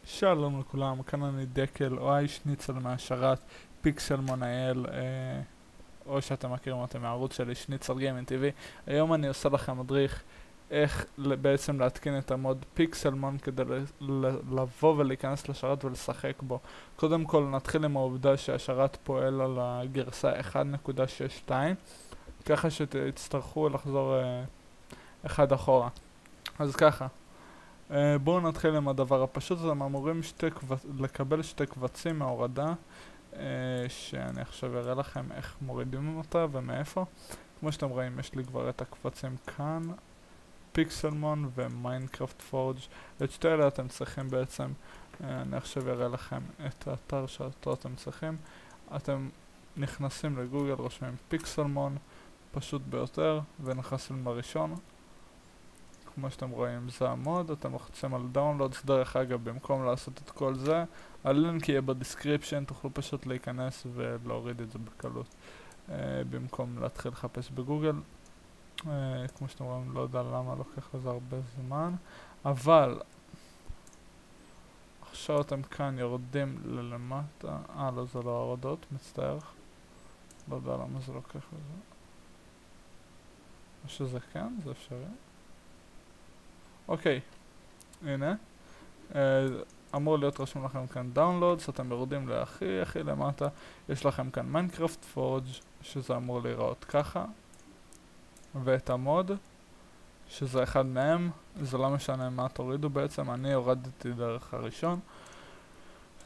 שלום לכולם, כאן אני דקל או איי שניצל מהשרת פיקסלמון אייל, או שאתם מכירים אותם מהערוץ שלי שניצל גיימינג TV. היום אני עושה לכם מדריך איך בעצם להתקין את המוד פיקסלמון כדי לבוא ולהיכנס לשרת ולשחק בו. קודם כל נתחיל עם העובדה שהשרת פועל על הגרסה 1.62, ככה שתצטרכו לחזור אחד אחורה. אז ככה, בואו נתחיל עם הדבר הפשוט. אתם אמורים לקבל שתי קבצים מההורדה, שאני עכשיו אראה לכם איך מורידים אותה ומאיפה. כמו שאתם רואים, יש לי כבר את הקבצים כאן, פיקסלמון ומיינקראפט פורג'. את שתי אלה אתם צריכים בעצם, אני עכשיו אראה לכם את האתר שאותו אתם צריכים. אתם נכנסים לגוגל, רושמים פיקסלמון, פשוט ביותר, ונכנסים לראשון. כמו שאתם רואים, זה המוד, אתם לוחצים על דאונלודס. דרך אגב, במקום לעשות את כל זה, הלינק יהיה בדיסקריפשן, תוכלו פשוט להיכנס ולהוריד את זה בקלות, במקום להתחיל לחפש בגוגל. כמו שאתם רואים, לא יודע למה לוקח לזה הרבה זמן, אבל עכשיו אתם כאן יורדים ללמטה. לא, זה לא ההורדות, מצטער, לא יודע למה זה לוקח לזה, או שזה כן, זה אפשרי. אוקיי, הנה, אמור להיות רשום לכם כאן דאונלודס. אתם יורדים הכי למטה, יש לכם כאן מיינקראפט פורג' שזה אמור להיראות ככה, ואת המוד שזה אחד מהם. זה לא משנה מה תורידו בעצם, אני הורדתי דרך הראשון,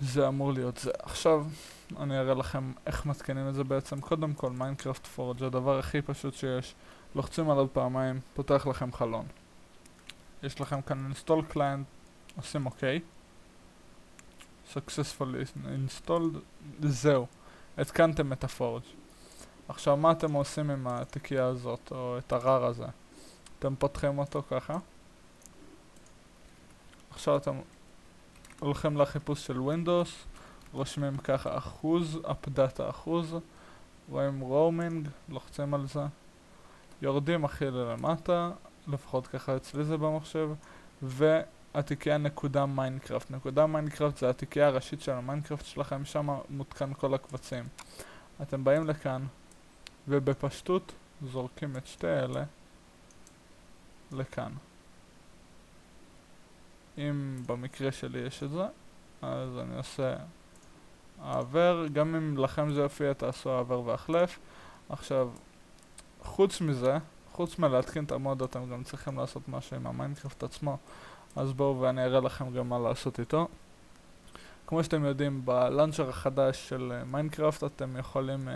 זה אמור להיות זה. עכשיו אני אראה לכם איך מתקנים את זה בעצם. קודם כל, מיינקראפט פורג' הדבר הכי פשוט שיש, לוחצים עליו פעמיים, פותח לכם חלון, יש לכם כאן install client, עושים OK, successfully installed, זהו, התקנתם את הפורג'. עכשיו מה אתם עושים עם התיקייה הזאת, או את הרר הזה? אתם פותחים אותו ככה, עכשיו אתם הולכים לחיפוש של Windows, רושמים ככה אחוז, update אחוז, רואים roaming, לוחצים על זה, יורדים הכי למטה, לפחות ככה אצלי זה במחשב, והתיקייה נקודה מיינקראפט. נקודה מיינקראפט זה התיקייה הראשית של המיינקראפט שלכם, שם מותקן כל הקבצים. אתם באים לכאן ובפשטות זורקים את שתי אלה לכאן. אם במקרה שלי יש את זה, אז אני עושה העבר, גם אם לכם זה יופיע תעשו העבר והחלף. עכשיו, חוץ מזה, חוץ מלהתקין את המוד, אתם גם צריכים לעשות משהו עם המיינקראפט עצמו, אז בואו ואני אראה לכם גם מה לעשות איתו. כמו שאתם יודעים, בלאנצ'ר החדש של מיינקראפט אתם יכולים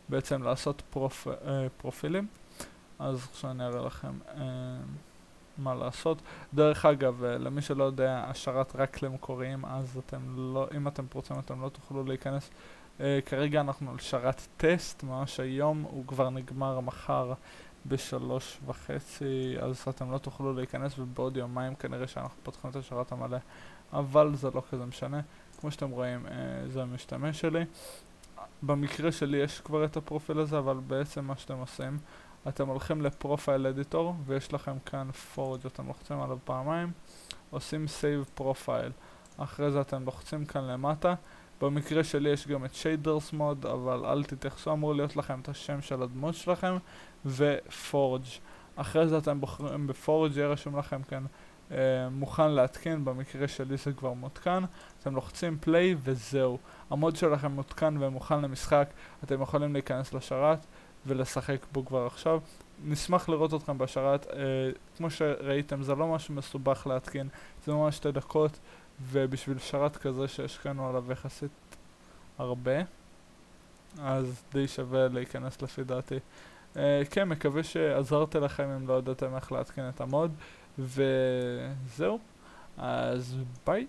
בעצם לעשות פרופילים, אז עכשיו אני אראה לכם מה לעשות. דרך אגב, למי שלא יודע, השרת רק למקוריים, אז אם אתם רוצים אתם לא תוכלו להיכנס. כרגע אנחנו על שרת טסט, ממש היום, הוא כבר נגמר מחר ב3:30, אז אתם לא תוכלו להיכנס, ובעוד יומיים כנראה שאנחנו פותחים את השרת המלא, אבל זה לא כזה משנה. כמו שאתם רואים, זה המשתמש שלי. במקרה שלי יש כבר את הפרופיל הזה, אבל בעצם מה שאתם עושים, אתם הולכים לפרופיל אדיטור, ויש לכם כאן פורג', אתם לוחצים עליו פעמיים, עושים סייב פרופיל, אחרי זה אתם לוחצים כאן למטה. במקרה שלי יש גם את shaders mode, אבל אל תתייחסו, אמור להיות לכם את השם של הדמות שלכם ופורג'. אחרי זה אתם בוחרים בפורג', יהיה רשום לכם כאן מוכן להתקין. במקרה שלי זה כבר מותקן, אתם לוחצים play וזהו, המוד שלכם מותקן ומוכן למשחק. אתם יכולים להיכנס לשרת ולשחק בו כבר עכשיו. נשמח לראות אתכם בשרת. כמו שראיתם, זה לא משהו מסובך להתקין, זה ממש 2 דקות, ובשביל שרת כזה שהשקענו עליו יחסית הרבה, אז די שווה להיכנס לפי דעתי. כן, מקווה שעזרתי לכם אם לא ידעתם איך להתקין את המוד, וזהו, אז ביי.